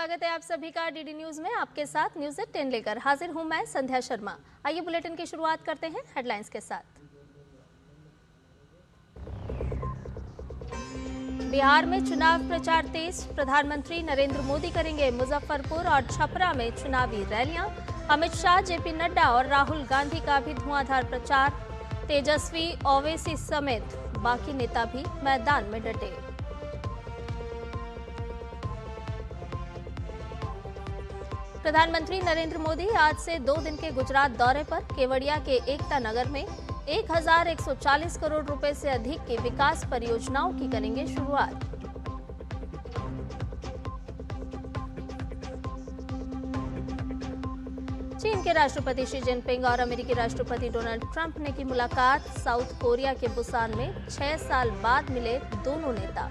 स्वागत है आप सभी का डीडी न्यूज में। आपके साथ न्यूज एट 10 लेकर हाजिर हूं मैं संध्या शर्मा। आइए बुलेटिन की शुरुआत करते हैं हेडलाइंस के साथ। बिहार में चुनाव प्रचार तेज, प्रधानमंत्री नरेंद्र मोदी करेंगे मुजफ्फरपुर और छपरा में चुनावी रैलियां। अमित शाह, जेपी नड्डा और राहुल गांधी का भी धुआंधार प्रचार। तेजस्वी, ओवैसी समेत बाकी नेता भी मैदान में डटे। प्रधानमंत्री नरेंद्र मोदी आज से 2 दिन के गुजरात दौरे पर। केवड़िया के एकता नगर में 1140 करोड़ रुपए से अधिक की विकास परियोजनाओं की करेंगे शुरुआत। चीन के राष्ट्रपति शी जिनपिंग और अमेरिकी राष्ट्रपति डोनाल्ड ट्रंप ने की मुलाकात। साउथ कोरिया के बुसान में 6 साल बाद मिले दोनों नेता।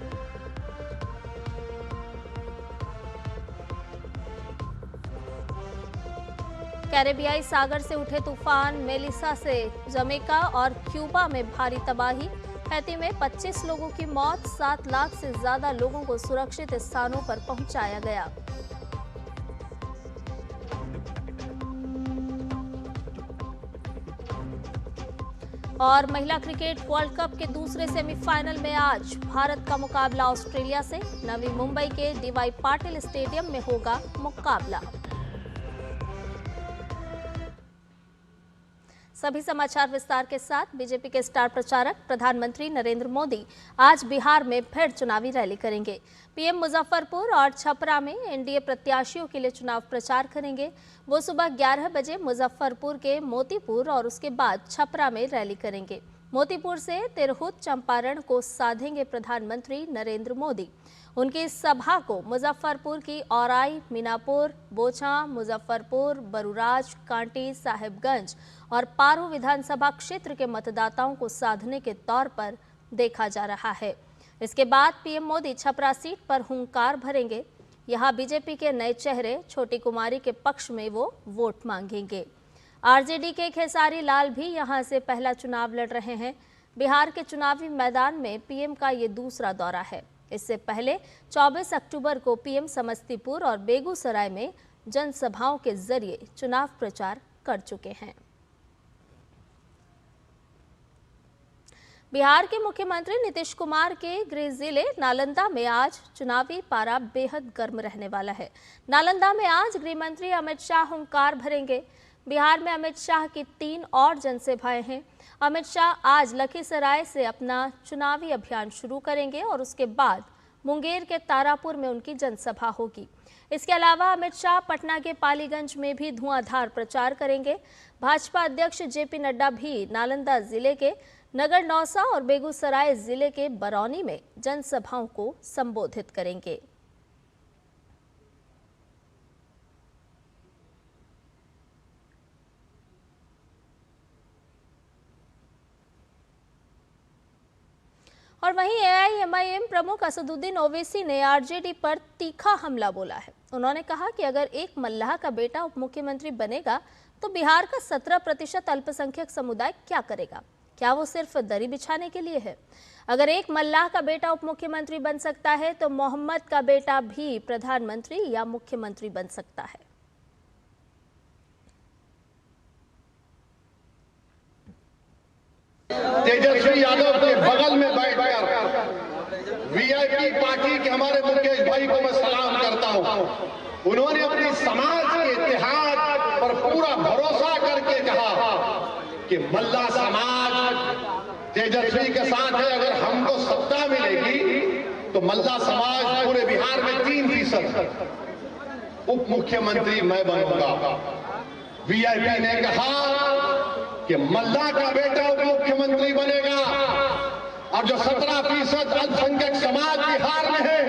कैरेबियाई सागर से उठे तूफान मेलिसा से जमैका और क्यूबा में भारी तबाही। हैती में 25 लोगों की मौत, 7 लाख से ज्यादा लोगों को सुरक्षित स्थानों पर पहुंचाया गया। और महिला क्रिकेट वर्ल्ड कप के दूसरे सेमीफाइनल में आज भारत का मुकाबला ऑस्ट्रेलिया से। नवी मुंबई के डीवाई पाटिल स्टेडियम में होगा मुकाबला। सभी समाचार विस्तार के साथ। बीजेपी के स्टार प्रचारक प्रधानमंत्री नरेंद्र मोदी आज बिहार में फिर चुनावी रैली करेंगे। पीएम मुजफ्फरपुर और छपरा में एनडीए प्रत्याशियों के लिए चुनाव प्रचार करेंगे। वो सुबह 11 बजे मुजफ्फरपुर के मोतीपुर और उसके बाद छपरा में रैली करेंगे। मोतीपुर से तिरहुत चंपारण को साधेंगे प्रधानमंत्री नरेंद्र मोदी। उनकी इस सभा को मुजफ्फरपुर की औराई, मीनापुर, बोचा, मुजफ्फरपुर, बरूराज, कांटी, साहिबगंज और पारू विधानसभा क्षेत्र के मतदाताओं को साधने के तौर पर देखा जा रहा है। इसके बाद पीएम मोदी छपरा सीट पर हुंकार भरेंगे। यहां बीजेपी के नए चेहरे छोटी कुमारी के पक्ष में वो वोट मांगेंगे। आरजेडी के खेसारी लाल भी यहां से पहला चुनाव लड़ रहे हैं। बिहार के चुनावी मैदान में पीएम का ये दूसरा दौरा है। इससे पहले 24 अक्टूबर को पीएम समस्तीपुर और बेगूसराय में जनसभाओं के जरिए चुनाव प्रचार कर चुके हैं। बिहार के मुख्यमंत्री नीतीश कुमार के गृह जिले नालंदा में आज चुनावी पारा बेहद गर्म रहने वाला है। नालंदा में आज गृह मंत्री अमित शाह हुंकार भरेंगे। बिहार में अमित शाह की 3 और जनसभाएं हैं। अमित शाह आज लखीसराय से अपना चुनावी अभियान शुरू करेंगे और उसके बाद मुंगेर के तारापुर में उनकी जनसभा होगी। इसके अलावा अमित शाह पटना के पालीगंज में भी धुआंधार प्रचार करेंगे। भाजपा अध्यक्ष जेपी नड्डा भी नालंदा जिले के नगर नौसा और बेगूसराय जिले के बरौनी में जनसभाओं को संबोधित करेंगे। और वहीं एआईएमआईएम प्रमुख असदुद्दीन ओवैसी ने आरजेडी पर तीखा हमला बोला है। उन्होंने कहा कि अगर एक मल्लाह का बेटा उप मुख्यमंत्री बनेगा तो बिहार का 17% अल्पसंख्यक समुदाय क्या करेगा? क्या वो सिर्फ दरी बिछाने के लिए है? अगर एक मल्लाह का बेटा उप मुख्यमंत्री बन सकता है तो मोहम्मद का बेटा भी प्रधानमंत्री या मुख्यमंत्री बन सकता है। तेजस्वी यादव के बगल में बैठकर वीआईपी पार्टी के हमारे मुकेश भाई को मैं सलाम करता हूं। उन्होंने अपनी समाज के इतिहास पर पूरा भरोसा करके कहा कि मल्ला समाज तेजस्वी के साथ है। अगर हमको सत्ता मिलेगी तो मल्ला समाज पूरे बिहार में 3% उप मुख्यमंत्री मैं बनूंगा। वीआईपी ने कहा कि मल्ला का बेटा उप मुख्यमंत्री बनेगा और जो 17% अल्पसंख्यक समाज बिहार में है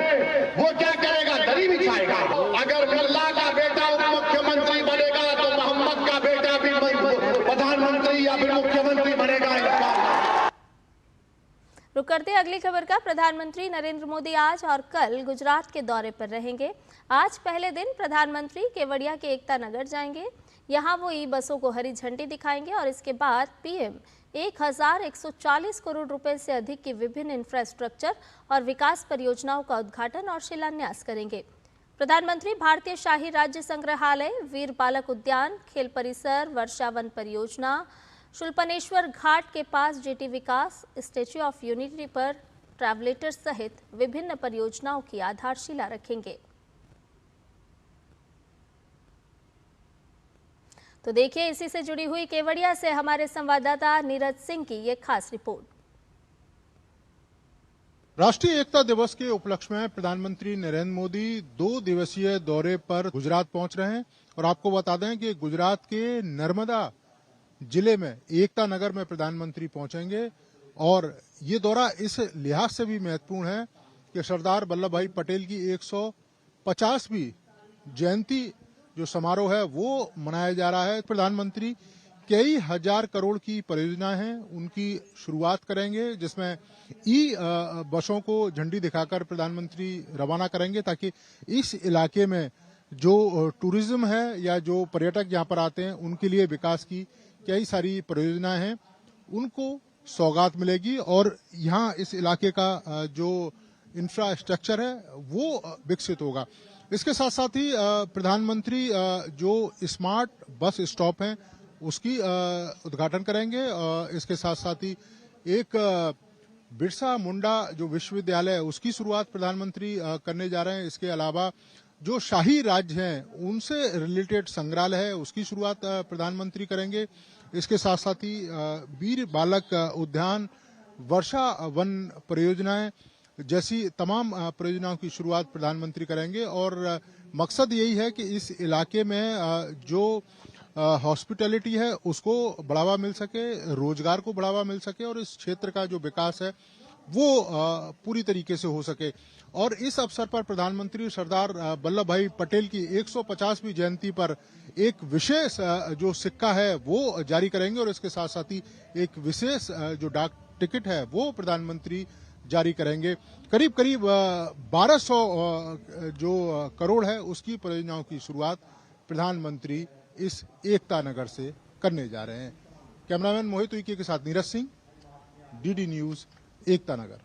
वो क्या करेगा? दरी बिछाएगा। अगर मल्ला का बेटा उप मुख्यमंत्री बनेगा तो मोहम्मद का बेटा भी प्रधानमंत्री या फिर मुख्यमंत्री बनेगा। रुक करते हैं अगली खबर का। प्रधानमंत्री नरेंद्र मोदी आज और कल गुजरात के दौरे पर रहेंगे। आज पहले दिन प्रधानमंत्री केवड़िया के एकता नगर जाएंगे। यहां वो ई बसों को हरी झंडी दिखाएंगे और इसके बाद पीएम 1140 करोड़ रुपए से अधिक की विभिन्न इंफ्रास्ट्रक्चर और विकास परियोजनाओं का उद्घाटन और शिलान्यास करेंगे। प्रधानमंत्री भारतीय शाही राज्य संग्रहालय, वीर बालक उद्यान, खेल परिसर, वर्षावन परियोजना, शूलपनेश्वर घाट के पास जीटी विकास, स्टैच्यू ऑफ यूनिटी पर ट्रैवलेटर सहित विभिन्न परियोजनाओं की आधारशिला रखेंगे। तो देखिए, इसी से जुड़ी हुई केवड़िया से हमारे संवाददाता नीरज सिंह की ये खास रिपोर्ट। राष्ट्रीय एकता दिवस के उपलक्ष्य में प्रधानमंत्री नरेंद्र मोदी 2 दिवसीय दौरे पर गुजरात पहुंच रहे हैं और आपको बता दें कि गुजरात के नर्मदा जिले में एकता नगर में प्रधानमंत्री पहुंचेंगे और ये दौरा इस लिहाज से भी महत्वपूर्ण है कि सरदार वल्लभ भाई पटेल की 150वीं जयंती जो समारोह है वो मनाया जा रहा है। प्रधानमंत्री कई हजार करोड़ की परियोजनाएं हैं उनकी शुरुआत करेंगे, जिसमें बसों को झंडी दिखाकर प्रधानमंत्री रवाना करेंगे ताकि इस इलाके में जो टूरिज्म है या जो पर्यटक यहाँ पर आते हैं उनके लिए विकास की कई सारी परियोजनाएं हैं, उनको सौगात मिलेगी और यहाँ इस इलाके का जो इंफ्रास्ट्रक्चर है वो विकसित होगा। इसके साथ साथ ही प्रधानमंत्री जो स्मार्ट बस स्टॉप हैं उसकी उद्घाटन करेंगे। इसके साथ साथ ही एक बिरसा मुंडा जो विश्वविद्यालय है उसकी शुरुआत प्रधानमंत्री करने जा रहे हैं। इसके अलावा जो शाही राज्य हैं उनसे रिलेटेड संग्रहालय है उसकी शुरुआत प्रधानमंत्री करेंगे। इसके साथ साथ ही वीर बालक उद्यान, वर्षा वन परियोजनाएं जैसी तमाम परियोजनाओं की शुरुआत प्रधानमंत्री करेंगे और मकसद यही है कि इस इलाके में जो हॉस्पिटैलिटी है उसको बढ़ावा मिल सके, रोजगार को बढ़ावा मिल सके और इस क्षेत्र का जो विकास है वो पूरी तरीके से हो सके। और इस अवसर पर प्रधानमंत्री सरदार वल्लभ भाई पटेल की 150वीं जयंती पर एक विशेष जो सिक्का है वो जारी करेंगे और इसके साथ साथ ही एक विशेष जो डाक टिकट है वो प्रधानमंत्री जारी करेंगे। करीब करीब 1200 जो करोड़ है उसकी परियोजनाओं की शुरुआत प्रधानमंत्री इस एकता नगर से करने जा रहे हैं। कैमरामैन मोहित उइके के साथ नीरज सिंह, डीडी न्यूज, एकता नगर।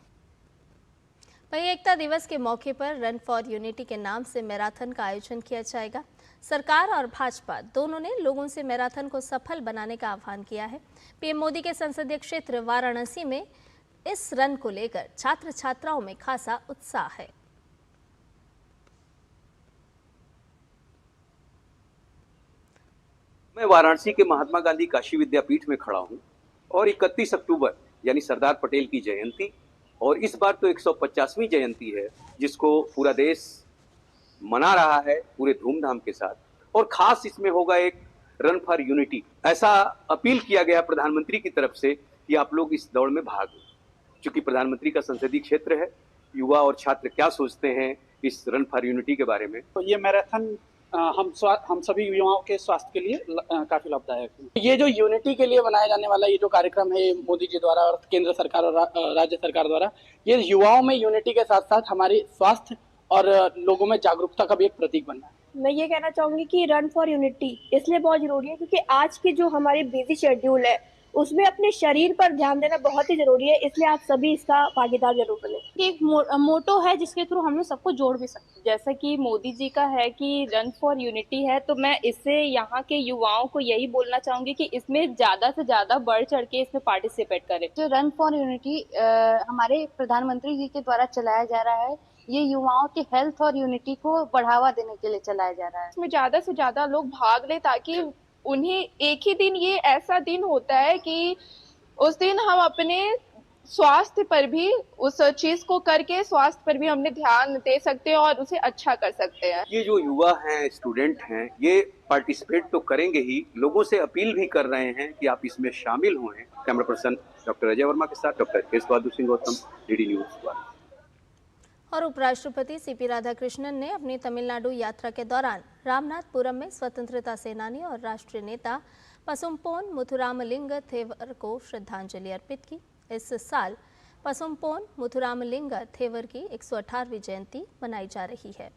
वहीं एकता दिवस के मौके पर रन फॉर यूनिटी के नाम से मैराथन का आयोजन किया जाएगा। सरकार और भाजपा दोनों ने लोगों से मैराथन को सफल बनाने का आह्वान किया है। पीएम मोदी के संसदीय क्षेत्र वाराणसी में इस रन को लेकर छात्र छात्राओं में खासा उत्साह है। मैं वाराणसी के महात्मा गांधी काशी विद्यापीठ में खड़ा हूं और 31 अक्टूबर यानी सरदार पटेल की जयंती और इस बार तो 150वीं जयंती है जिसको पूरा देश मना रहा है पूरे धूमधाम के साथ। और खास इसमें होगा एक रन फॉर यूनिटी। ऐसा अपील किया गया प्रधानमंत्री की तरफ से कि आप लोग इस दौड़ में भाग लें। चूंकि प्रधानमंत्री का संसदीय क्षेत्र है, युवा और छात्र क्या सोचते हैं इस रन फॉर यूनिटी के बारे में। तो ये मैराथन हम सभी युवाओं के स्वास्थ्य के लिए काफी लाभदायक है। ये जो यूनिटी के लिए बनाया जाने वाला ये जो कार्यक्रम है मोदी जी द्वारा और केंद्र सरकार और राज्य सरकार द्वारा, ये युवाओं में यूनिटी के साथ साथ हमारी स्वास्थ्य और लोगों में जागरूकता का भी एक प्रतीक बनना है। मैं ये कहना चाहूंगी कि रन फॉर यूनिटी इसलिए बहुत जरूरी है क्योंकि आज की जो हमारी बिजी शेड्यूल है उसमें अपने शरीर पर ध्यान देना बहुत ही जरूरी है, इसलिए आप सभी इसका भागीदार जरूर बने। एक मोटो है जिसके थ्रू हम लोग सबको जोड़ भी सकते हैं, जैसा कि मोदी जी का है कि रन फॉर यूनिटी है, तो मैं इससे यहाँ के युवाओं को यही बोलना चाहूंगी कि इसमें ज्यादा से ज्यादा बढ़ चढ़ के इसमें पार्टिसिपेट करें। जो रन फॉर यूनिटी हमारे प्रधानमंत्री जी के द्वारा चलाया जा रहा है, ये युवाओं की हेल्थ और यूनिटी को बढ़ावा देने के लिए चलाया जा रहा है। इसमें ज्यादा से ज्यादा लोग भाग लें ताकि उन्हें एक ही दिन, ये ऐसा दिन होता है कि उस दिन हम अपने स्वास्थ्य पर भी उस चीज को करके स्वास्थ्य पर भी हमने ध्यान दे सकते हैं और उसे अच्छा कर सकते हैं। ये जो युवा हैं, स्टूडेंट हैं, ये पार्टिसिपेट तो करेंगे ही, लोगों से अपील भी कर रहे हैं कि आप इसमें शामिल हों। Camera person doctor Ajay Verma के साथ doctor S Bahadur Singh Gautam, DD news. और उपराष्ट्रपति सीपी राधाकृष्णन ने अपनी तमिलनाडु यात्रा के दौरान रामनाथपुरम में स्वतंत्रता सेनानी और राष्ट्रीय नेता पसुम्पोन मुथुरामलिंग थेवर को श्रद्धांजलि अर्पित की। इस साल पसुम्पोन मुथुरामलिंग थेवर की 118वीं जयंती मनाई जा रही है।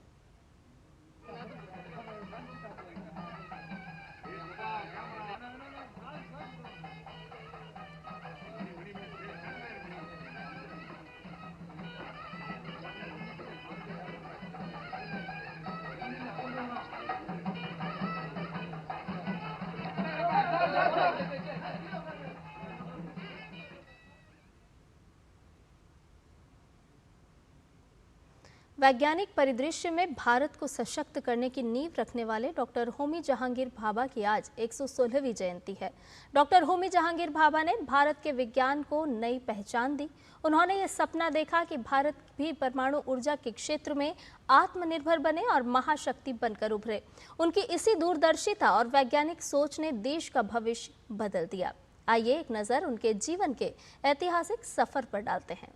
वैज्ञानिक परिदृश्य में भारत को सशक्त करने की नींव रखने वाले डॉक्टर होमी जहांगीर भाभा की आज 116वीं जयंती है। डॉक्टर होमी जहांगीर भाभा ने भारत के विज्ञान को नई पहचान दी। उन्होंने ये सपना देखा कि भारत भी परमाणु ऊर्जा के क्षेत्र में आत्मनिर्भर बने और महाशक्ति बनकर उभरे। उनकी इसी दूरदर्शिता और वैज्ञानिक सोच ने देश का भविष्य बदल दिया। आइए एक नज़र उनके जीवन के ऐतिहासिक सफर पर डालते हैं।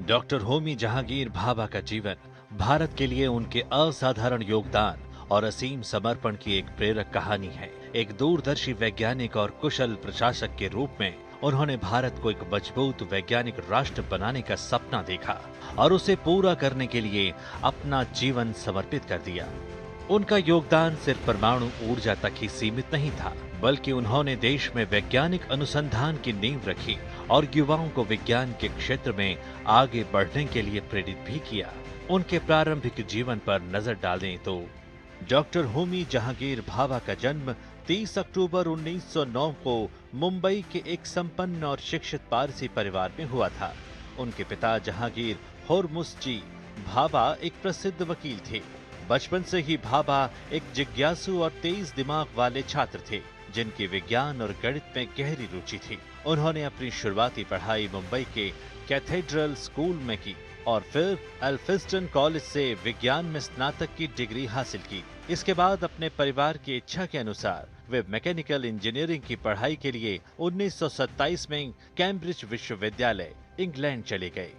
डॉक्टर होमी जहांगीर भाभा का जीवन भारत के लिए उनके असाधारण योगदान और असीम समर्पण की एक प्रेरक कहानी है। एक दूरदर्शी वैज्ञानिक और कुशल प्रशासक के रूप में उन्होंने भारत को एक मजबूत वैज्ञानिक राष्ट्र बनाने का सपना देखा और उसे पूरा करने के लिए अपना जीवन समर्पित कर दिया। उनका योगदान सिर्फ परमाणु ऊर्जा तक ही सीमित नहीं था, बल्कि उन्होंने देश में वैज्ञानिक अनुसंधान की नींव रखी और युवाओं को विज्ञान के क्षेत्र में आगे बढ़ने के लिए प्रेरित भी किया। उनके प्रारंभिक जीवन पर नजर डालें तो डॉक्टर होमी जहांगीर भाभा का जन्म 30 अक्टूबर 1909 को मुंबई के एक संपन्न और शिक्षित पारसी परिवार में हुआ था। उनके पिता जहांगीर होरमुसजी भाभा एक प्रसिद्ध वकील थे। बचपन से ही भाभा एक जिज्ञासु और तेज दिमाग वाले छात्र थे, जिनकी विज्ञान और गणित में गहरी रुचि थी। उन्होंने अपनी शुरुआती पढ़ाई मुंबई के कैथेड्रल स्कूल में की और फिर एल्फिंस्टन कॉलेज से विज्ञान में स्नातक की डिग्री हासिल की। इसके बाद अपने परिवार की इच्छा के अनुसार वे मैकेनिकल इंजीनियरिंग की पढ़ाई के लिए 1927 में कैम्ब्रिज विश्वविद्यालय इंग्लैंड चले गए।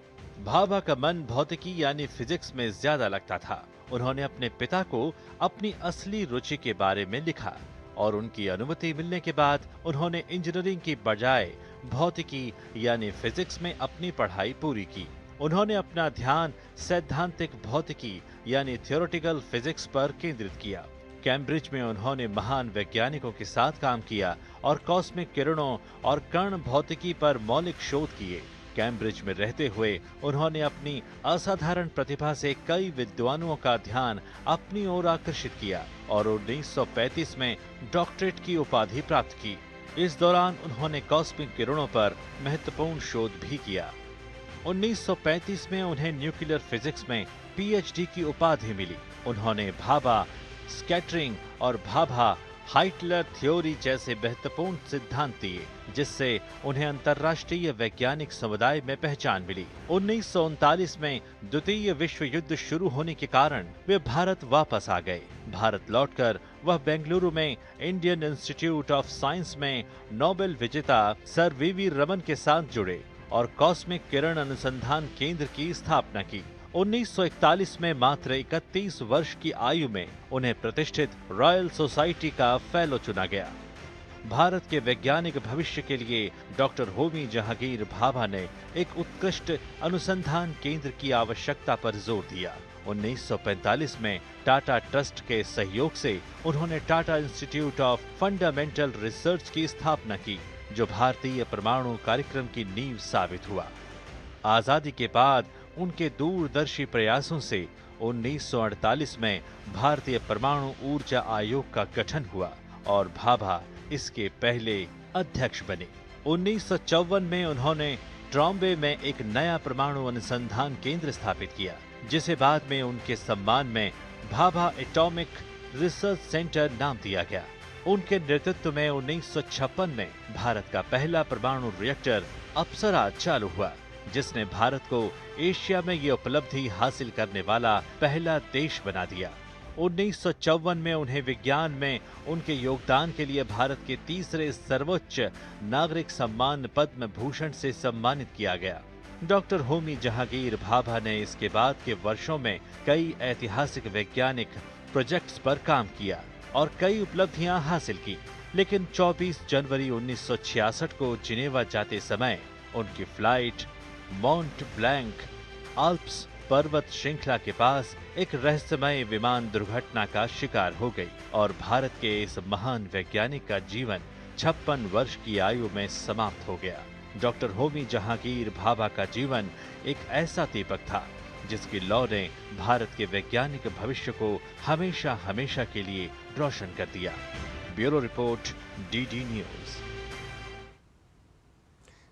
भाभा का मन भौतिकी यानी फिजिक्स में ज्यादा लगता था। उन्होंने अपने पिता को अपनी असली रुचि के बारे में लिखा और उनकी अनुमति मिलने के बाद उन्होंने इंजीनियरिंग की बजाय भौतिकी यानी फिजिक्स में अपनी पढ़ाई पूरी की। उन्होंने अपना ध्यान सैद्धांतिक भौतिकी यानी थ्योरेटिकल फिजिक्स पर केंद्रित किया। कैम्ब्रिज में उन्होंने महान वैज्ञानिकों के साथ काम किया और कॉस्मिक किरणों और कण भौतिकी पर मौलिक शोध किए। कैम्ब्रिज में रहते हुए उन्होंने अपनी असाधारण प्रतिभा से कई विद्वानों का ध्यान अपनी ओर आकर्षित किया और 1935 में डॉक्टरेट की उपाधि प्राप्त की। इस दौरान उन्होंने कॉस्मिक किरणों पर महत्वपूर्ण शोध भी किया। 1935 में उन्हें न्यूक्लियर फिजिक्स में पीएचडी की उपाधि मिली। उन्होंने भाभा स्कैटरिंग और भाभा हाइटलर थ्योरी जैसे महत्वपूर्ण सिद्धांत दिए, जिससे उन्हें अंतर्राष्ट्रीय वैज्ञानिक समुदाय में पहचान मिली। 1939 में द्वितीय विश्व युद्ध शुरू होने के कारण वे भारत वापस आ गए। भारत लौटकर वह बेंगलुरु में इंडियन इंस्टीट्यूट ऑफ साइंस में नोबेल विजेता सर वीवी रमन के साथ जुड़े और कॉस्मिक किरण अनुसंधान केंद्र की स्थापना की। 1941 में मात्र 31 वर्ष की आयु में उन्हें प्रतिष्ठित रॉयल सोसाइटी का फेलो चुना गया। भारत के वैज्ञानिक भविष्य के लिए डॉक्टर होमी जहांगीर भाभा ने एक उत्कृष्ट अनुसंधान केंद्र की आवश्यकता पर जोर दिया। 1945 में टाटा ट्रस्ट के सहयोग से उन्होंने Tata institute of fundamental research की स्थापना की, जो भारतीय परमाणु कार्यक्रम की नींव साबित हुआ। आजादी के बाद उनके दूरदर्शी प्रयासों से 1948 में भारतीय परमाणु ऊर्जा आयोग का गठन हुआ और भाभा इसके पहले अध्यक्ष बने। 1954 में उन्होंने ट्रॉम्बे में एक नया परमाणु अनुसंधान केंद्र स्थापित किया, जिसे बाद में उनके सम्मान में भाभा एटॉमिक रिसर्च सेंटर नाम दिया गया। उनके नेतृत्व में 1956 में भारत का पहला परमाणु रिएक्टर अप्सरा चालू हुआ, जिसने भारत को एशिया में ये उपलब्धि हासिल करने वाला पहला देश बना दिया। 1954 में उन्हें विज्ञान में उनके योगदान के लिए भारत के तीसरे सर्वोच्च नागरिक सम्मान पद्म भूषण से सम्मानित किया गया। डॉक्टर होमी जहांगीर भाभा ने इसके बाद के वर्षों में कई ऐतिहासिक वैज्ञानिक प्रोजेक्ट्स पर काम किया और कई उपलब्धियां हासिल की, लेकिन 24 जनवरी 1966 को जिनेवा जाते समय उनकी फ्लाइट माउंट ब्लैंक आल्प्स पर्वत श्रृंखला के पास एक रहस्यमय विमान दुर्घटना का शिकार हो गई और भारत के इस महान वैज्ञानिक का जीवन 56 वर्ष की आयु में समाप्त हो गया। डॉक्टर होमी जहांगीर भाभा का जीवन एक ऐसा दीपक था जिसकी लौ ने भारत के वैज्ञानिक भविष्य को हमेशा हमेशा के लिए रोशन कर दिया। Bureau report, DD news.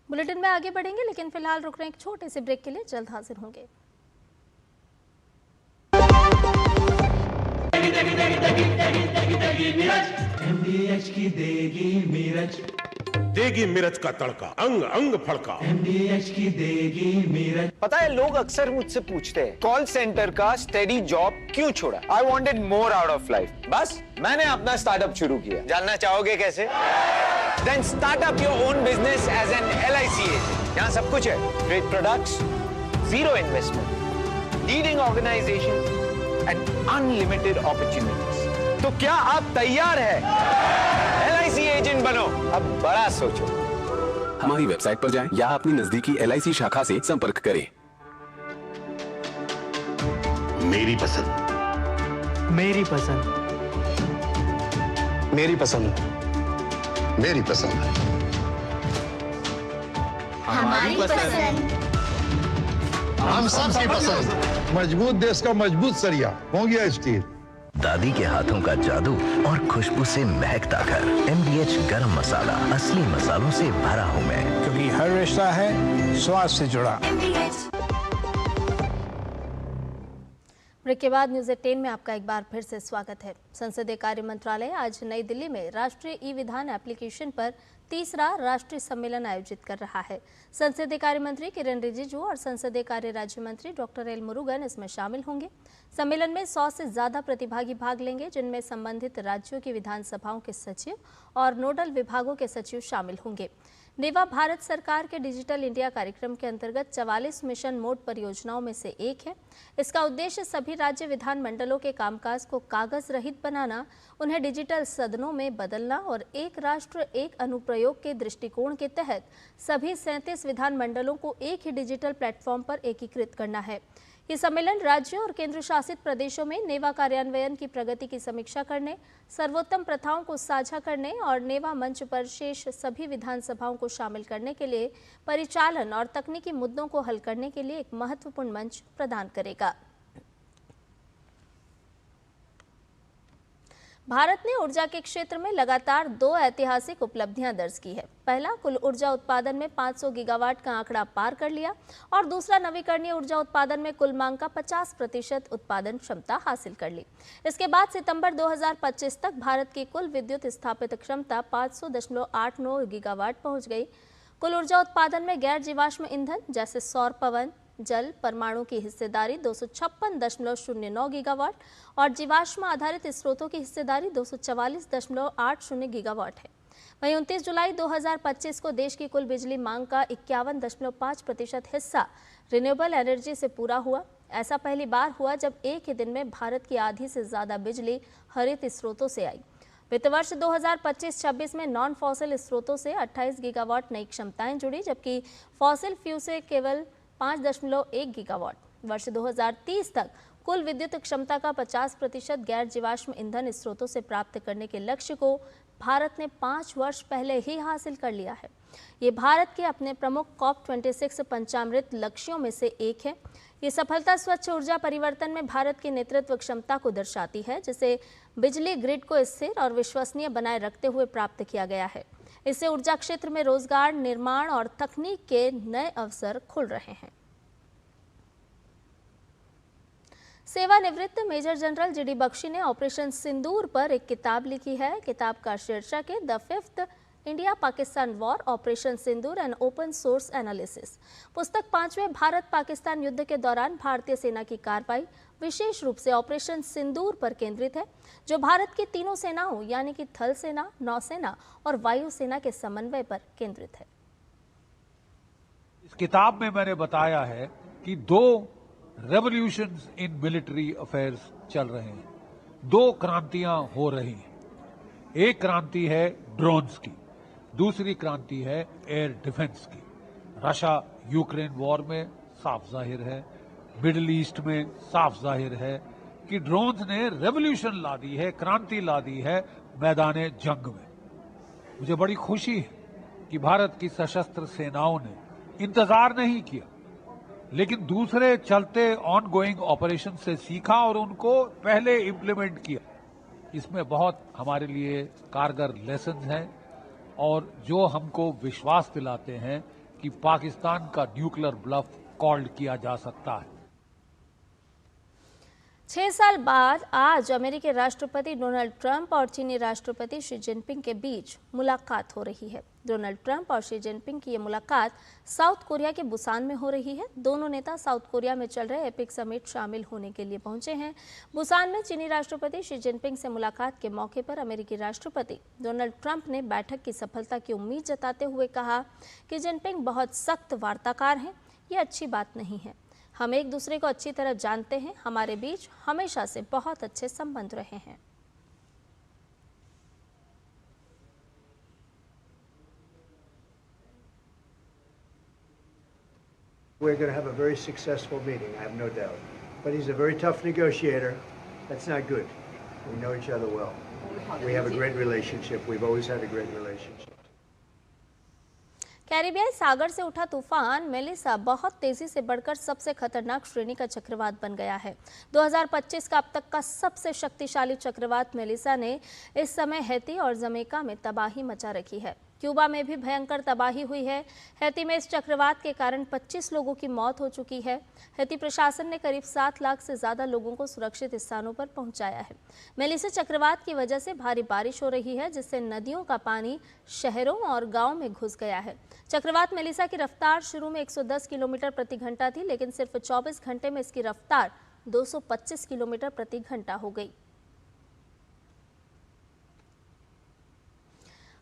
Bulletin में आगे बढ़ेंगे, लेकिन फिलहाल रुक रहे हैं एक छोटे से ब्रेक के लिए। जल्द हाजिर होंगे। MDH की देगी मिर्च का तड़का, अंग अंग फड़का। MDH की देगी मिर्च। पता है, लोग अक्सर मुझसे पूछते हैं कॉल सेंटर का स्टेडी जॉब क्यों छोड़ा। I wanted more out of life, बस मैंने अपना स्टार्टअप शुरू किया। जानना चाहोगे कैसे? Then start up your own business as an LIC agent. यहाँ सब कुछ है, great products, zero investment, leading organization and unlimited opportunities. तो क्या आप तैयार हैं? LIC एजेंट बनो, अब बड़ा सोचो। हमारी वेबसाइट पर जाएं या अपनी नजदीकी LIC शाखा से संपर्क करें। मेरी पसंद, मेरी पसंद, मेरी पसंद, मेरी पसंद, हमारी पसंद, हम सबकी पसंद। मजबूत देश का मजबूत सरिया हो गया स्टील। दादी के हाथों का जादू और खुशबू से महकता घर। MDH गरम मसाला, असली मसालों से भरा हूँ मैं, क्योंकि हर रिश्ता है स्वाद से जुड़ा। ब्रेक के बाद न्यूज़ 18 में आपका एक बार फिर से स्वागत है। संसदीय कार्य मंत्रालय आज नई दिल्ली में राष्ट्रीय ई विधान एप्लीकेशन पर तीसरा राष्ट्रीय सम्मेलन आयोजित कर रहा है। संसदीय कार्य मंत्री किरेन रिजिजू और संसदीय कार्य राज्य मंत्री डॉक्टर एल मुरुगन इसमें शामिल होंगे। सम्मेलन में 100 से ज्यादा प्रतिभागी भाग लेंगे, जिनमें संबंधित राज्यों की विधानसभाओं के सचिव और नोडल विभागों के सचिव शामिल होंगे। नेवा भारत सरकार के डिजिटल इंडिया कार्यक्रम के अंतर्गत 44 मिशन मोड परियोजनाओं में से एक है। इसका उद्देश्य सभी राज्य विधानमंडलों के कामकाज को कागज रहित बनाना, उन्हें डिजिटल सदनों में बदलना और एक राष्ट्र एक अनुप्रयोग के दृष्टिकोण के तहत सभी 37 विधानमंडलों को एक ही डिजिटल प्लेटफॉर्म पर एकीकृत करना है। ये सम्मेलन राज्यों और केंद्र शासित प्रदेशों में नेवा कार्यान्वयन की प्रगति की समीक्षा करने, सर्वोत्तम प्रथाओं को साझा करने और नेवा मंच पर शेष सभी विधानसभाओं को शामिल करने के लिए परिचालन और तकनीकी मुद्दों को हल करने के लिए एक महत्वपूर्ण मंच प्रदान करेगा। भारत ने ऊर्जा के क्षेत्र में लगातार 2 ऐतिहासिक उपलब्धियां दर्ज की है। पहला, कुल ऊर्जा उत्पादन में 500 गीगावाट का आंकड़ा पार कर लिया और दूसरा, नवीकरणीय ऊर्जा उत्पादन में कुल मांग का 50% उत्पादन क्षमता हासिल कर ली। इसके बाद सितंबर 2025 तक भारत की कुल विद्युत स्थापित क्षमता 500.89 गीगावाट पहुंच गई। कुल ऊर्जा उत्पादन में गैर जीवाश्म ईंधन जैसे सौर, पवन, जल, परमाणु की हिस्सेदारी 256.09 गीगावाट और जीवाश्म आधारित स्रोतों की हिस्सेदारी 244.80 गीगावाट है। वहीं 29 जुलाई 2025 को देश की कुल बिजली मांग का 51.5% हिस्सा रिन्यूएबल एनर्जी से पूरा हुआ। ऐसा पहली बार हुआ जब एक ही दिन में भारत की आधी से ज्यादा बिजली हरित स्रोतों से आई। वित्त वर्ष 2025-26 में नॉन फॉसिल स्रोतों से 28 गीगावाट नई क्षमताएं जुड़ी, जबकि फॉसिल फ्यूल से केवल 5.1 गीगावाट। वर्ष 2030 तक कुल विद्युत क्षमता का 50% गैर जीवाश्म ईंधन स्रोतों से प्राप्त करने के लक्ष्य को भारत ने 5 वर्ष पहले ही हासिल कर लिया है। ये भारत के अपने प्रमुख COP26 पंचामृत लक्ष्यों में से एक है। ये सफलता स्वच्छ ऊर्जा परिवर्तन में भारत की नेतृत्व क्षमता को दर्शाती है, जिसे बिजली ग्रिड को स्थिर और विश्वसनीय बनाए रखते हुए प्राप्त किया गया है। इससे ऊर्जा क्षेत्र में रोजगार, निर्माण और तकनीक के नए अवसर खुल रहे हैं। सेवानिवृत्त मेजर जनरल GD बख्शी ने ऑपरेशन सिंदूर पर एक किताब लिखी है। किताब का शीर्षक है the 5th India Pakistan war, operation Sindoor and open source analysis. पुस्तक 5वें भारत पाकिस्तान युद्ध के दौरान भारतीय सेना की कार्रवाई, विशेष रूप से ऑपरेशन सिंदूर पर केंद्रित है, जो भारत की तीनों सेनाओं यानी कि थल सेना, नौसेना और वायुसेना के समन्वय पर केंद्रित है। इस किताब में मैंने बताया है कि 2 रेवोल्यूशंस इन मिलिट्री अफेयर्स चल रहे हैं, 2 क्रांतियां हो रही हैं। एक क्रांति है ड्रोन्स की, दूसरी क्रांति है एयर डिफेंस की। रशिया यूक्रेन वॉर में साफ जाहिर है, मिडिल ईस्ट में साफ जाहिर है कि ड्रोन्स ने रेवोल्यूशन ला दी है, क्रांति ला दी है मैदान जंग में। मुझे बड़ी खुशी है कि भारत की सशस्त्र सेनाओं ने इंतजार नहीं किया, लेकिन दूसरे चलते ऑनगोइंग ऑपरेशन से सीखा और उनको पहले इंप्लीमेंट किया। इसमें बहुत हमारे लिए कारगर लेसन हैं और जो हमको विश्वास दिलाते हैं कि पाकिस्तान का न्यूक्लियर ब्लफ कॉल्ड किया जा सकता है। 6 साल बाद आज अमेरिकी राष्ट्रपति डोनाल्ड ट्रंप और चीनी राष्ट्रपति शी जिनपिंग के बीच मुलाकात हो रही है। डोनाल्ड ट्रंप और शी जिनपिंग की ये मुलाकात साउथ कोरिया के बुसान में हो रही है। दोनों नेता साउथ कोरिया में चल रहे एपिक समिट शामिल होने के लिए पहुंचे हैं। बुसान में चीनी राष्ट्रपति शी जिनपिंग से मुलाकात के मौके पर अमेरिकी राष्ट्रपति डोनाल्ड ट्रंप ने बैठक की सफलता की उम्मीद जताते हुए कहा कि जिनपिंग बहुत सख्त वार्ताकार हैं। ये अच्छी बात नहीं है। हम एक दूसरे को अच्छी तरह जानते हैं। हमारे बीच हमेशा से बहुत अच्छे संबंध रहे हैं। We're going to have a very successful meeting, I have no doubt. But he's a very tough negotiator. That's not good. We know each other well. We have a great relationship. We've always had a great relationship. कैरिबियाई सागर से उठा तूफान Melissa बहुत तेजी से बढ़कर सबसे खतरनाक श्रेणी का चक्रवात बन गया है। 2025 का अब तक का सबसे शक्तिशाली चक्रवात मेलिसा ने इस समय हैती और जमैका में तबाही मचा रखी है। क्यूबा में भी भयंकर तबाही हुई है। हैती में इस चक्रवात के कारण 25 लोगों की मौत हो चुकी है। हैती प्रशासन ने करीब 7 लाख से ज़्यादा लोगों को सुरक्षित स्थानों पर पहुंचाया है। मेलिसा चक्रवात की वजह से भारी बारिश हो रही है, जिससे नदियों का पानी शहरों और गांव में घुस गया है। चक्रवात मेलिसा की रफ्तार शुरू में 110 किलोमीटर प्रति घंटा थी, लेकिन सिर्फ 24 घंटे में इसकी रफ्तार 225 किलोमीटर प्रति घंटा हो गई।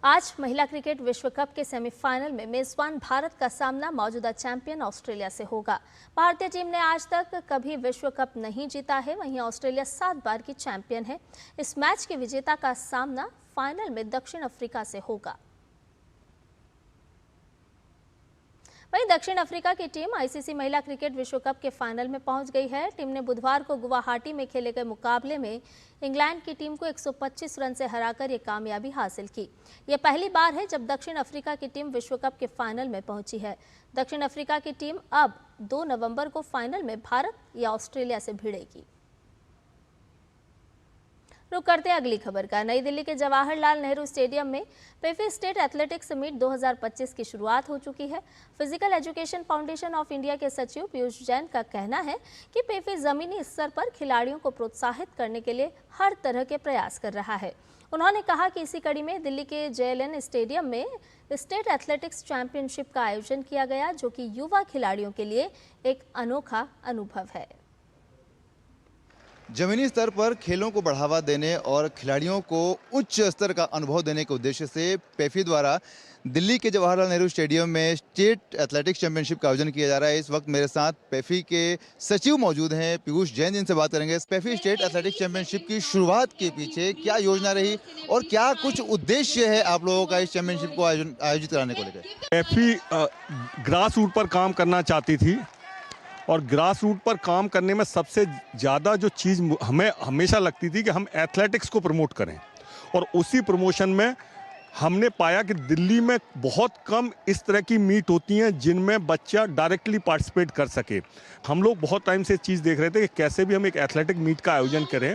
आज महिला क्रिकेट विश्व कप के सेमीफाइनल में मेजबान भारत का सामना मौजूदा चैंपियन ऑस्ट्रेलिया से होगा। भारतीय टीम ने आज तक कभी विश्व कप नहीं जीता है, वहीं ऑस्ट्रेलिया 7 बार की चैंपियन है। इस मैच के विजेता का सामना फाइनल में दक्षिण अफ्रीका से होगा। वहीं दक्षिण अफ्रीका की टीम आईसीसी महिला क्रिकेट विश्व कप के फाइनल में पहुंच गई है। टीम ने बुधवार को गुवाहाटी में खेले गए मुकाबले में इंग्लैंड की टीम को 125 रन से हराकर ये कामयाबी हासिल की। ये पहली बार है जब दक्षिण अफ्रीका की टीम विश्व कप के फाइनल में पहुंची है। दक्षिण अफ्रीका की टीम अब 2 नवंबर को फाइनल में भारत या ऑस्ट्रेलिया से भिड़ेगी। रुक करते हैं अगली खबर का। नई दिल्ली के जवाहरलाल नेहरू स्टेडियम में पेफी स्टेट एथलेटिक्स मीट 2025 की शुरुआत हो चुकी है। Physical education foundation of India के सचिव पीयूष जैन का कहना है कि पेफी जमीनी स्तर पर खिलाड़ियों को प्रोत्साहित करने के लिए हर तरह के प्रयास कर रहा है। उन्होंने कहा कि इसी कड़ी में दिल्ली के JLN स्टेडियम में स्टेट एथलेटिक्स चैंपियनशिप का आयोजन किया गया, जो कि युवा खिलाड़ियों के लिए एक अनोखा अनुभव है। जमीनी स्तर पर खेलों को बढ़ावा देने और खिलाड़ियों को उच्च स्तर का अनुभव देने के उद्देश्य से पेफी द्वारा दिल्ली के जवाहरलाल नेहरू स्टेडियम में स्टेट एथलेटिक्स चैंपियनशिप का आयोजन किया जा रहा है। इस वक्त मेरे साथ पेफी के सचिव मौजूद हैं पीयूष जैन, जिनसे बात करेंगे। पेफी स्टेट एथलेटिक्स चैंपियनशिप की शुरुआत के पीछे क्या योजना रही और क्या कुछ उद्देश्य है आप लोगों का इस चैंपियनशिप को आयोजित कराने को लेकर? पेफी ग्रास रूट पर काम करना चाहती थी और ग्रास रूट पर काम करने में सबसे ज़्यादा जो चीज़ हमें हमेशा लगती थी कि हम एथलेटिक्स को प्रमोट करें, और उसी प्रमोशन में हमने पाया कि दिल्ली में बहुत कम इस तरह की मीट होती हैं जिनमें बच्चा डायरेक्टली पार्टिसिपेट कर सके। हम लोग बहुत टाइम से चीज़ देख रहे थे कि कैसे भी हम एक एथलेटिक मीट का आयोजन करें,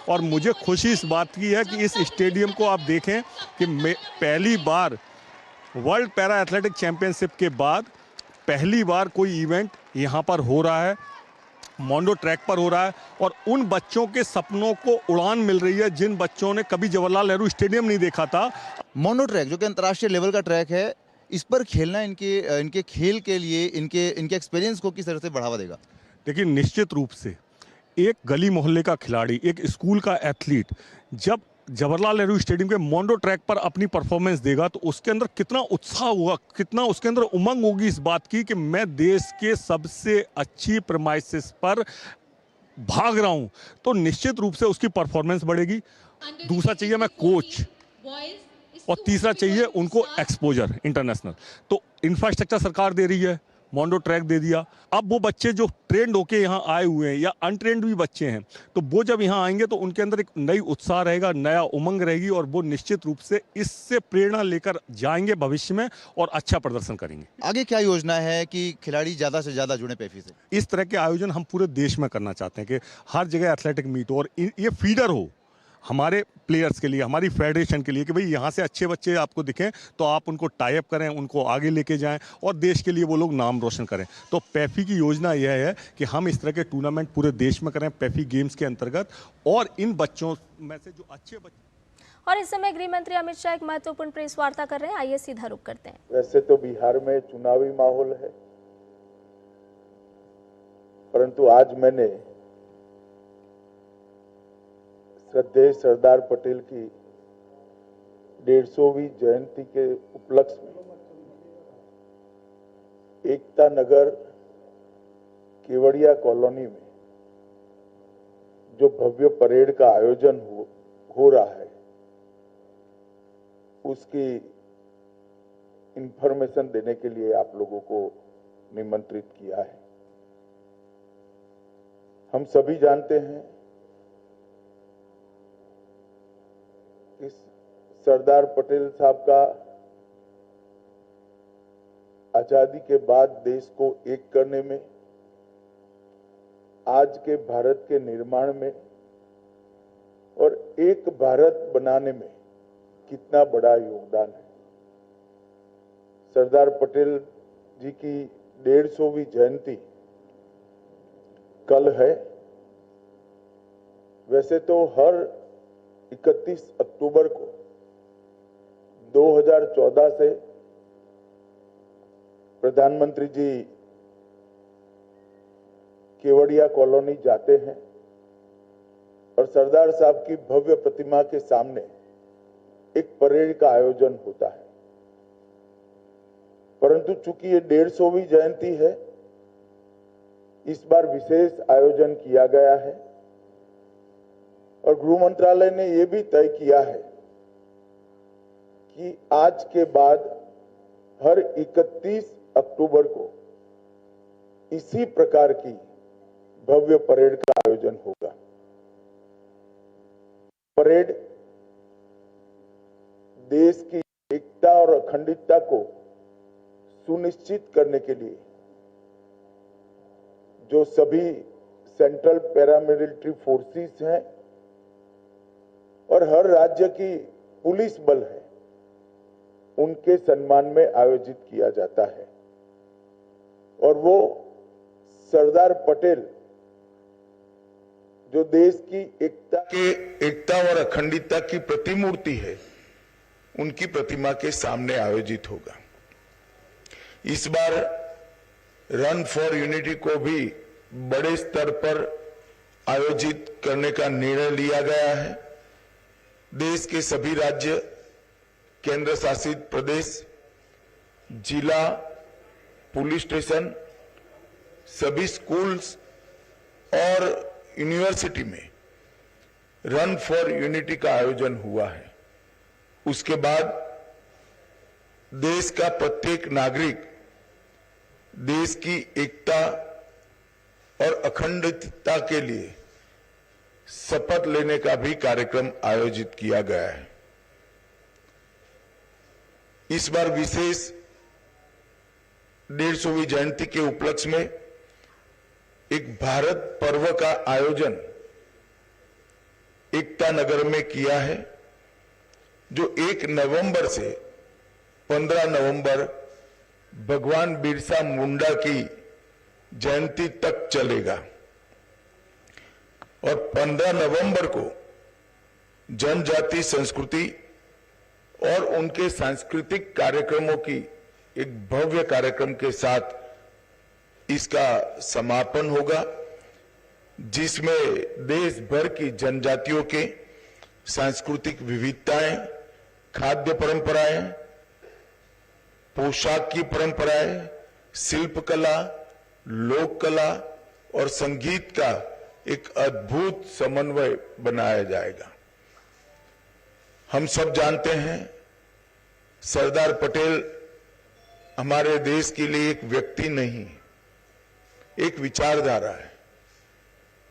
और मुझे खुशी इस बात की है कि इस स्टेडियम को आप देखें कि पहली बार वर्ल्ड पैरा एथलेटिक चैंपियनशिप के बाद पहली बार कोई इवेंट यहाँ पर हो रहा है, मोंडो ट्रैक पर हो रहा है, और उन बच्चों के सपनों को उड़ान मिल रही है जिन बच्चों ने कभी जवाहरलाल नेहरू स्टेडियम नहीं देखा था। मोंडो ट्रैक जो कि अंतर्राष्ट्रीय लेवल का ट्रैक है, इस पर खेलना इनके खेल के लिए इनके एक्सपीरियंस को किस तरह से बढ़ावा देगा? देखिए, निश्चित रूप से एक गली मोहल्ले का खिलाड़ी, एक स्कूल का एथलीट जब जवाहरलाल नेहरू स्टेडियम के मोंडो ट्रैक पर अपनी परफॉर्मेंस देगा तो उसके अंदर कितना उत्साह होगा, कितना उसके अंदर उमंग होगी इस बात की कि मैं देश के सबसे अच्छी प्रीमाइसेस पर भाग रहा हूं, तो निश्चित रूप से उसकी परफॉर्मेंस बढ़ेगी। दूसरा चाहिए मैं कोच, और तीसरा चाहिए उनको एक्सपोजर इंटरनेशनल। तो इंफ्रास्ट्रक्चर सरकार दे रही है, मोंडो ट्रैक दे दिया। अब वो बच्चे जो ट्रेंड होके यहाँ आए हुए हैं या अनट्रेंड भी बच्चे हैं, तो वो जब यहाँ आएंगे तो उनके अंदर एक नई उत्साह रहेगा, नया उमंग रहेगी, और वो निश्चित रूप से इससे प्रेरणा लेकर जाएंगे भविष्य में और अच्छा प्रदर्शन करेंगे। आगे क्या योजना है कि खिलाड़ी ज़्यादा से ज़्यादा जुड़े पेफी से? इस तरह के आयोजन हम पूरे देश में करना चाहते हैं कि हर जगह एथलेटिक मीट हो और ये फीडर हो। हमारे प्लेयर्स के लिए, हमारी फेडरेशन के लिए कि भाई यहाँ से अच्छे बच्चे आपको दिखें तो आप उनको टाई अप करें, उनको आगे लेके जाएं और देश के लिए वो लोग नाम रोशन करें। तो पैफी की योजना यह है कि हम इस तरह के टूर्नामेंट पूरे देश में करें पैफी गेम्स के अंतर्गत, और इन बच्चों में से जो अच्छे बच्चे। और इस समय गृह मंत्री अमित शाह एक महत्वपूर्ण प्रेस वार्ता कर रहे हैं, आइए सीधा रुख करते हैं। वैसे तो बिहार में चुनावी माहौल है, परंतु आज मैंने श्रद्धेय सरदार पटेल की 150वीं जयंती के उपलक्ष्य में एकता नगर केवड़िया कॉलोनी में जो भव्य परेड का आयोजन हो रहा है उसकी इंफॉर्मेशन देने के लिए आप लोगों को निमंत्रित किया है। हम सभी जानते हैं कि सरदार पटेल साहब का आजादी के बाद देश को एक करने में, आज के भारत के निर्माण में और एक भारत बनाने में कितना बड़ा योगदान है। सरदार पटेल जी की 150वीं जयंती कल है। वैसे तो हर 31 अक्टूबर को 2014 से प्रधानमंत्री जी केवड़िया कॉलोनी जाते हैं और सरदार साहब की भव्य प्रतिमा के सामने एक परेड का आयोजन होता है। परंतु चूंकि ये 150वीं जयंती है, इस बार विशेष आयोजन किया गया है और गृह मंत्रालय ने यह भी तय किया है कि आज के बाद हर 31 अक्टूबर को इसी प्रकार की भव्य परेड का आयोजन होगा। परेड देश की एकता और अखंडता को सुनिश्चित करने के लिए जो सभी सेंट्रल पैरामिलिट्री फोर्सेस हैं और हर राज्य की पुलिस बल है, उनके सम्मान में आयोजित किया जाता है। और वो सरदार पटेल जो देश की एकता और अखंडता की प्रतिमूर्ति है, उनकी प्रतिमा के सामने आयोजित होगा। इस बार रन फॉर यूनिटी को भी बड़े स्तर पर आयोजित करने का निर्णय लिया गया है। देश के सभी राज्य, केंद्र शासित प्रदेश, जिला, पुलिस स्टेशन, सभी स्कूल्स और यूनिवर्सिटी में रन फॉर यूनिटी का आयोजन हुआ है। उसके बाद देश का प्रत्येक नागरिक देश की एकता और अखंडता के लिए शपथ लेने का भी कार्यक्रम आयोजित किया गया है। इस बार विशेष 150वीं जयंती के उपलक्ष्य में एक भारत पर्व का आयोजन एकता नगर में किया है, जो 1 नवंबर से 15 नवंबर भगवान बिरसा मुंडा की जयंती तक चलेगा। और 15 नवंबर को जनजाति संस्कृति और उनके सांस्कृतिक कार्यक्रमों की एक भव्य कार्यक्रम के साथ इसका समापन होगा, जिसमें देश भर की जनजातियों के सांस्कृतिक विविधताएं, खाद्य परंपराएं, पोशाक की परंपराएं, शिल्पकला, लोक कला और संगीत का एक अद्भुत समन्वय बनाया जाएगा। हम सब जानते हैं सरदार पटेल हमारे देश के लिए एक व्यक्ति नहीं, एक विचारधारा है,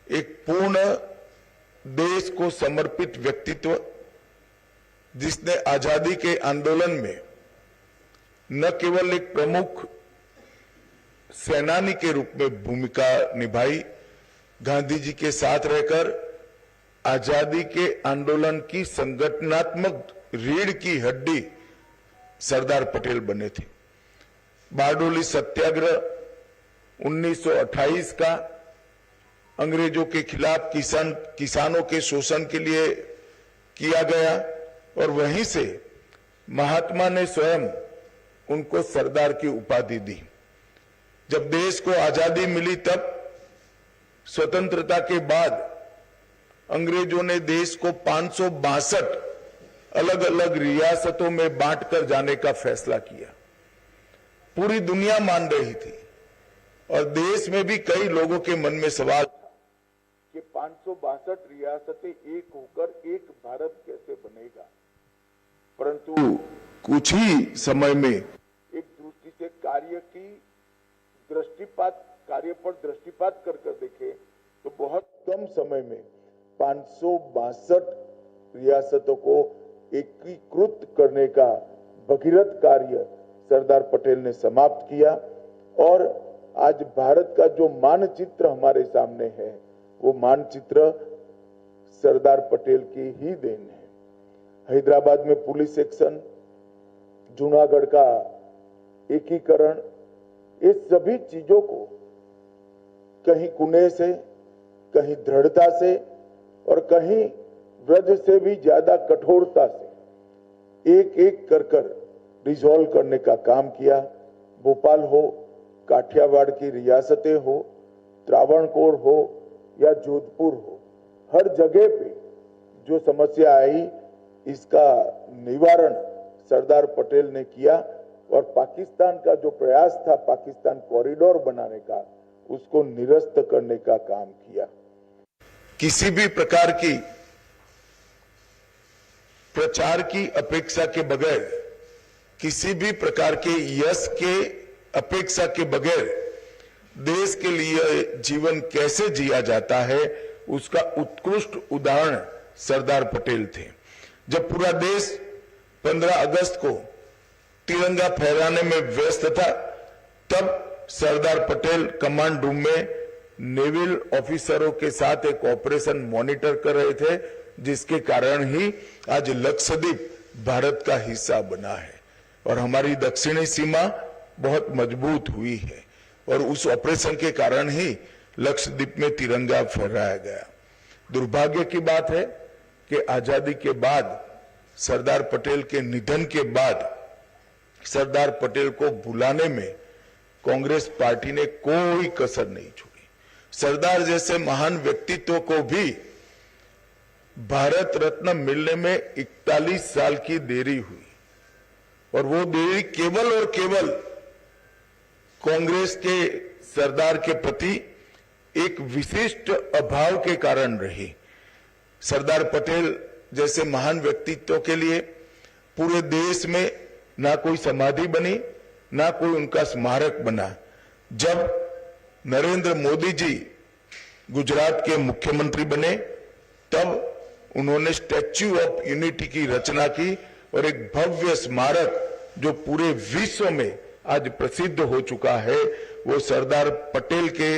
एक पूर्ण देश को समर्पित व्यक्तित्व, जिसने आजादी के आंदोलन में न केवल एक प्रमुख सेनानी के रूप में भूमिका निभाई, गांधी जी के साथ रहकर आजादी के आंदोलन की संगठनात्मक रीढ़ की हड्डी सरदार पटेल बने थे। बारडोली सत्याग्रह 1928 का अंग्रेजों के खिलाफ किसानों के शोषण के लिए किया गया और वहीं से महात्मा ने स्वयं उनको सरदार की उपाधि दी। जब देश को आजादी मिली तब स्वतंत्रता के बाद अंग्रेजों ने देश को 562 अलग अलग रियासतों में बांटकर जाने का फैसला किया। पूरी दुनिया मान रही थी और देश में भी कई लोगों के मन में सवाल था कि 562 रियासतें एक होकर एक भारत कैसे बनेगा। परंतु कुछ ही समय में एक दृष्टि से कार्य पर दृष्टिपात कर देखे तो बहुत कम समय में 562 रियासतों को एकीकृत करने का भगीरथ कार्य सरदार पटेल ने समाप्त किया और आज भारत का जो मानचित्र हमारे सामने है वो मानचित्र सरदार पटेल की ही देन है। हैदराबाद में पुलिस एक्शन, जूनागढ़ का एकीकरण, इस सभी चीजों को कहीं कुने से, कहीं दृढ़ता से और कहीं व्रज से भी ज्यादा कठोरता से एक एक कर रिजॉल्व करने का काम किया। भोपाल हो, काठियावाड़ की रियासतें हो, त्रावणकोर हो या जोधपुर हो, हर जगह पे जो समस्या आई इसका निवारण सरदार पटेल ने किया और पाकिस्तान का जो प्रयास था पाकिस्तान कॉरिडोर बनाने का, उसको निरस्त करने का काम किया। किसी भी प्रकार की प्रचार की अपेक्षा के बगैर, किसी भी प्रकार के यश के अपेक्षा के बगैर देश के लिए जीवन कैसे जिया जाता है उसका उत्कृष्ट उदाहरण सरदार पटेल थे। जब पूरा देश 15 अगस्त को तिरंगा फहराने में व्यस्त था तब सरदार पटेल कमांड रूम में नेवल ऑफिसरों के साथ एक ऑपरेशन मॉनिटर कर रहे थे, जिसके कारण ही आज लक्षद्वीप भारत का हिस्सा बना है और हमारी दक्षिणी सीमा बहुत मजबूत हुई है और उस ऑपरेशन के कारण ही लक्षद्वीप में तिरंगा फहराया गया। दुर्भाग्य की बात है कि आजादी के बाद सरदार पटेल के निधन के बाद सरदार पटेल को भुलाने में कांग्रेस पार्टी ने कोई कसर नहीं छोड़ी। सरदार जैसे महान व्यक्तित्व को भी भारत रत्न मिलने में 41 साल की देरी हुई और वो देरी केवल और केवल कांग्रेस के सरदार के प्रति एक विशिष्ट अभाव के कारण रही। सरदार पटेल जैसे महान व्यक्तित्व के लिए पूरे देश में ना कोई समाधि बनी, ना कोई उनका स्मारक बना। जब नरेंद्र मोदी जी गुजरात के मुख्यमंत्री बने तब उन्होंने स्टैच्यू ऑफ यूनिटी की रचना की और एक भव्य स्मारक जो पूरे विश्व में आज प्रसिद्ध हो चुका है वो सरदार पटेल के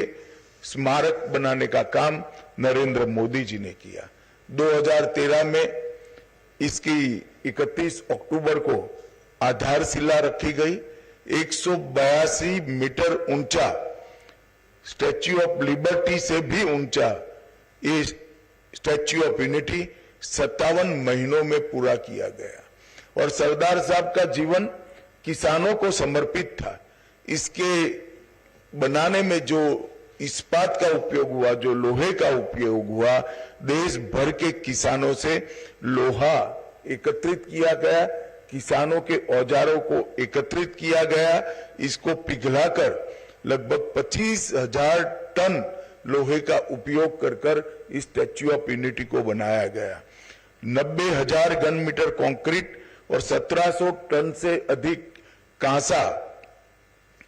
स्मारक बनाने का काम नरेंद्र मोदी जी ने किया। 2013 में इसकी 31 अक्टूबर को आधारशिला रखी गई। 182 मीटर ऊंचा, स्टैच्यू ऑफ लिबर्टी से भी ऊंचा ये स्टैच्यू ऑफ यूनिटी 57 महीनों में पूरा किया गया और सरदार साहब का जीवन किसानों को समर्पित था। इसके बनाने में जो इस्पात का उपयोग हुआ, जो लोहे का उपयोग हुआ, देश भर के किसानों से लोहा एकत्रित किया गया, किसानों के औजारों को एकत्रित किया गया, इसको पिघलाकर लगभग 25,000 टन लोहे का उपयोग कर इस स्टैच्यू ऑफ यूनिटी को बनाया गया। 90,000 घन मीटर कंक्रीट और 1700 टन से अधिक कांसा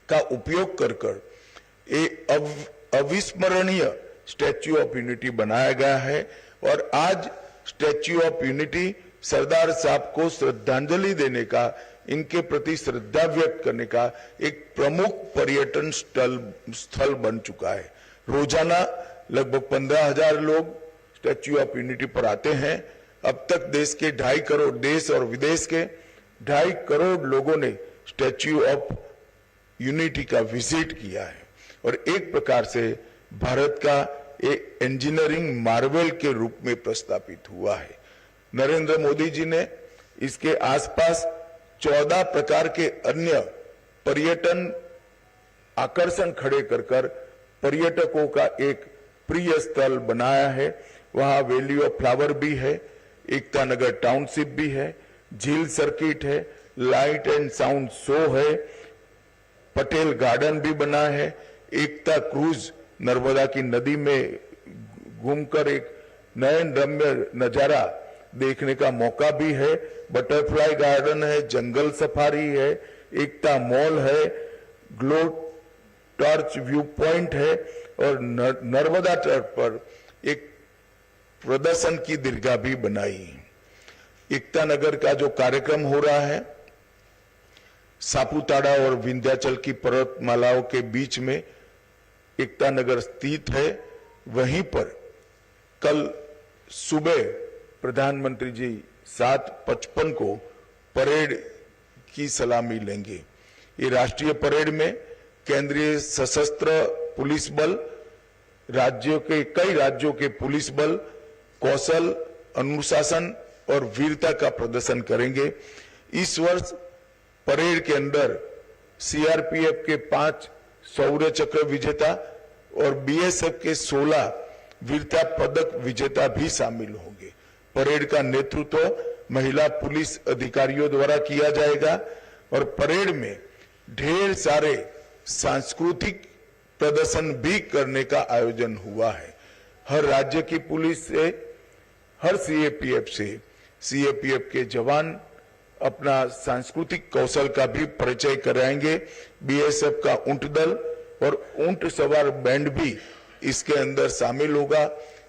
का उपयोग कर एक अविस्मरणीय स्टैच्यू ऑफ यूनिटी बनाया गया है और आज स्टैच्यू ऑफ यूनिटी सरदार साहब को श्रद्धांजलि देने का, इनके प्रति श्रद्धा व्यक्त करने का एक प्रमुख पर्यटन स्थल बन चुका है। रोजाना लगभग 15,000 लोग स्टैच्यू ऑफ यूनिटी पर आते हैं। अब तक देश के 2.5 करोड़, देश और विदेश के 2.5 करोड़ लोगों ने स्टैच्यू ऑफ यूनिटी का विजिट किया है और एक प्रकार से भारत का एक इंजीनियरिंग मार्वेल के रूप में प्रस्तापित हुआ है। नरेंद्र मोदी जी ने इसके आसपास 14 प्रकार के अन्य पर्यटन आकर्षण खड़े कर पर्यटकों का एक प्रिय स्थल बनाया है। वहां वैली ऑफ फ्लावर भी है, एकता नगर टाउनशिप भी है, झील सर्किट है, लाइट एंड साउंड शो है, पटेल गार्डन भी बना है, एकता क्रूज नर्मदा की नदी में घूमकर एक नयन रम्य नजारा देखने का मौका भी है, बटरफ्लाई गार्डन है, जंगल सफारी है, एकता मॉल है, ग्लो टॉर्च व्यू पॉइंट है और नर्मदा तट पर एक प्रदर्शन की दीर्घा भी बनाई है। एकता नगर का जो कार्यक्रम हो रहा है सापुतारा और विंध्याचल की पर्वतमालाओं के बीच में एकता नगर स्थित है। वहीं पर कल सुबह प्रधानमंत्री जी 7:55 को परेड की सलामी लेंगे। ये राष्ट्रीय परेड में केंद्रीय सशस्त्र पुलिस बल, कई राज्यों के पुलिस बल कौशल, अनुशासन और वीरता का प्रदर्शन करेंगे। इस वर्ष परेड के अंदर सीआरपीएफ के 5 शौर्य चक्र विजेता और बीएसएफ के 16 वीरता पदक विजेता भी शामिल होंगे। परेड का नेतृत्व महिला पुलिस अधिकारियों द्वारा किया जाएगा और परेड में ढेर सारे सांस्कृतिक प्रदर्शन भी करने का आयोजन हुआ है। हर राज्य की पुलिस से, हर सीएपीएफ के जवान अपना सांस्कृतिक कौशल का भी परिचय कराएंगे। बीएसएफ का ऊंट दल और ऊंट सवार बैंड भी इसके अंदर शामिल होगा।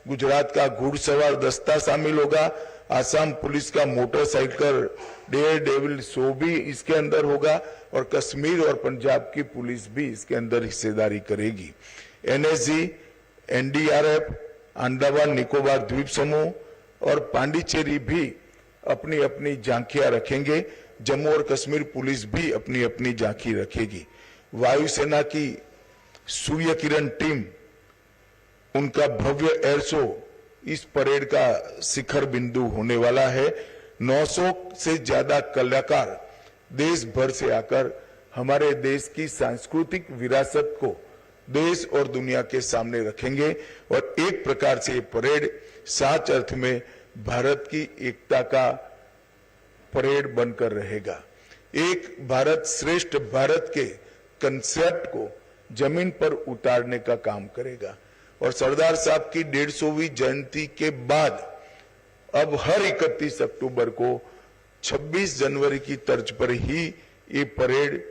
गुजरात का घुड़सवार दस्ता शामिल होगा। आसाम पुलिस का मोटरसाइकिल डेयर डेविल शो भी इसके अंदर होगा और कश्मीर और पंजाब की पुलिस भी इसके अंदर हिस्सेदारी करेगी। एनएसजी, एनडीआरएफ, अंडमान निकोबार द्वीप समूह और पांडिचेरी भी अपनी अपनी झांकियां रखेंगे। जम्मू और कश्मीर पुलिस भी अपनी अपनी झांकी रखेगी। वायुसेना की सूर्य किरण टीम, उनका भव्य एयर शो इस परेड का शिखर बिंदु होने वाला है। 900 से ज्यादा कलाकार देश भर से आकर हमारे देश की सांस्कृतिक विरासत को देश और दुनिया के सामने रखेंगे और एक प्रकार से ये परेड सच अर्थ में भारत की एकता का परेड बनकर रहेगा। एक भारत श्रेष्ठ भारत के कंसेप्ट को जमीन पर उतारने का काम करेगा और सरदार साहब की 150वीं जयंती के बाद अब हर 31 अक्टूबर को 26 जनवरी की तर्ज पर ही ये परेड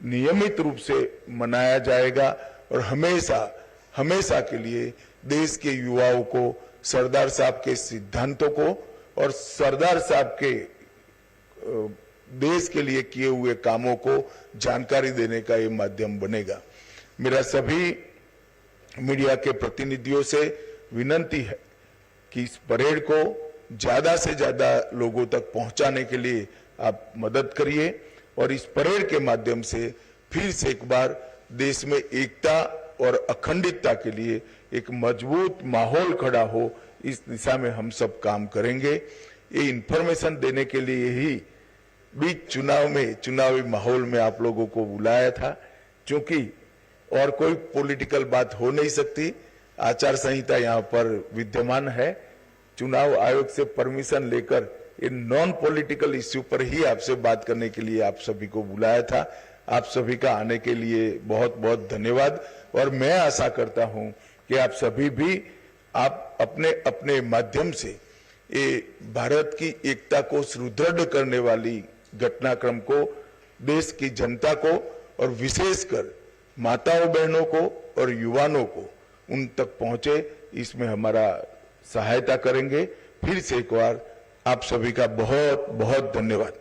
नियमित रूप से मनाया जाएगा और हमेशा के लिए देश के युवाओं को सरदार साहब के सिद्धांतों को और सरदार साहब के देश के लिए किए हुए कामों को जानकारी देने का ये माध्यम बनेगा। मेरा सभी मीडिया के प्रतिनिधियों से विनती है कि इस परेड को ज्यादा से ज्यादा लोगों तक पहुंचाने के लिए आप मदद करिए और इस परेड के माध्यम से फिर से एक बार देश में एकता और अखंडता के लिए एक मजबूत माहौल खड़ा हो, इस दिशा में हम सब काम करेंगे। ये इंफॉर्मेशन देने के लिए ही बीच चुनावी माहौल में आप लोगों को बुलाया था, क्योंकि और कोई पॉलिटिकल बात हो नहीं सकती। आचार संहिता यहाँ पर विद्यमान है। चुनाव आयोग से परमिशन लेकर इन नॉन पॉलिटिकल इश्यू पर ही आपसे बात करने के लिए आप सभी को बुलाया था। आप सभी का आने के लिए बहुत बहुत धन्यवाद और मैं आशा करता हूं कि आप सभी भी आप अपने अपने माध्यम से ये भारत की एकता को सुदृढ़ करने वाली घटनाक्रम को देश की जनता को और विशेषकर माताओं बहनों को और युवाओं को उन तक पहुंचे, इसमें हमारा सहायता करेंगे। फिर से एक बार आप सभी का बहुत बहुत धन्यवाद।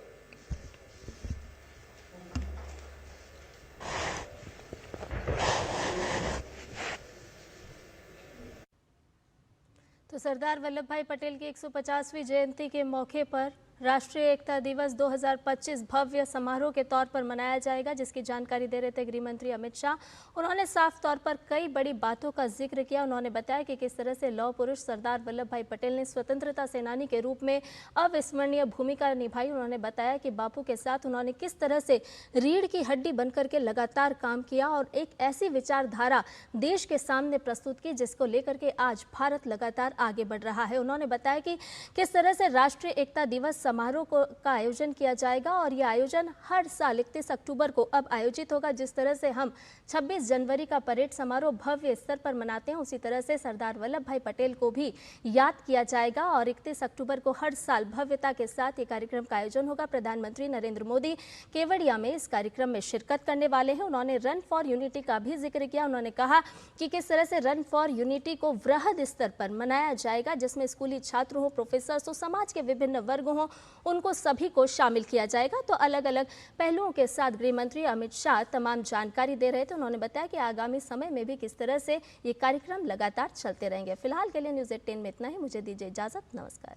तो तो सरदार वल्लभ भाई पटेल की 150वीं जयंती के मौके पर राष्ट्रीय एकता दिवस 2025 भव्य समारोह के तौर पर मनाया जाएगा, जिसकी जानकारी दे रहे थे गृह मंत्री अमित शाह। उन्होंने साफ तौर पर कई बड़ी बातों का जिक्र किया। उन्होंने बताया कि किस तरह से लौह पुरुष सरदार वल्लभ भाई पटेल ने स्वतंत्रता सेनानी के रूप में अविस्मरणीय भूमिका निभाई। उन्होंने बताया कि बापू के साथ उन्होंने किस तरह से रीढ़ की हड्डी बनकर के लगातार काम किया और एक ऐसी विचारधारा देश के सामने प्रस्तुत की जिसको लेकर के आज भारत लगातार आगे बढ़ रहा है। उन्होंने बताया कि किस तरह से राष्ट्रीय एकता दिवस समारोह का आयोजन किया जाएगा और यह आयोजन हर साल 31 अक्टूबर को अब आयोजित होगा। जिस तरह से हम 26 जनवरी का परेड समारोह भव्य स्तर पर मनाते हैं, उसी तरह से सरदार वल्लभ भाई पटेल को भी याद किया जाएगा और 31 अक्टूबर को हर साल भव्यता के साथ ये कार्यक्रम का आयोजन होगा। प्रधानमंत्री नरेंद्र मोदी केवड़िया में इस कार्यक्रम में शिरकत करने वाले हैं। उन्होंने रन फॉर यूनिटी का भी जिक्र किया। उन्होंने कहा कि किस तरह से रन फॉर यूनिटी को वृहद स्तर पर मनाया जाएगा, जिसमें स्कूली छात्र हो, प्रोफेसर्स हो, समाज के विभिन्न वर्ग हो, उनको सभी को शामिल किया जाएगा। तो अलग अलग पहलुओं के साथ गृह मंत्री अमित शाह तमाम जानकारी दे रहे थे। उन्होंने बताया कि आगामी समय में भी किस तरह से ये कार्यक्रम लगातार चलते रहेंगे। फिलहाल के लिए न्यूज़ 18 में इतना ही। मुझे दीजिए इजाजत। नमस्कार।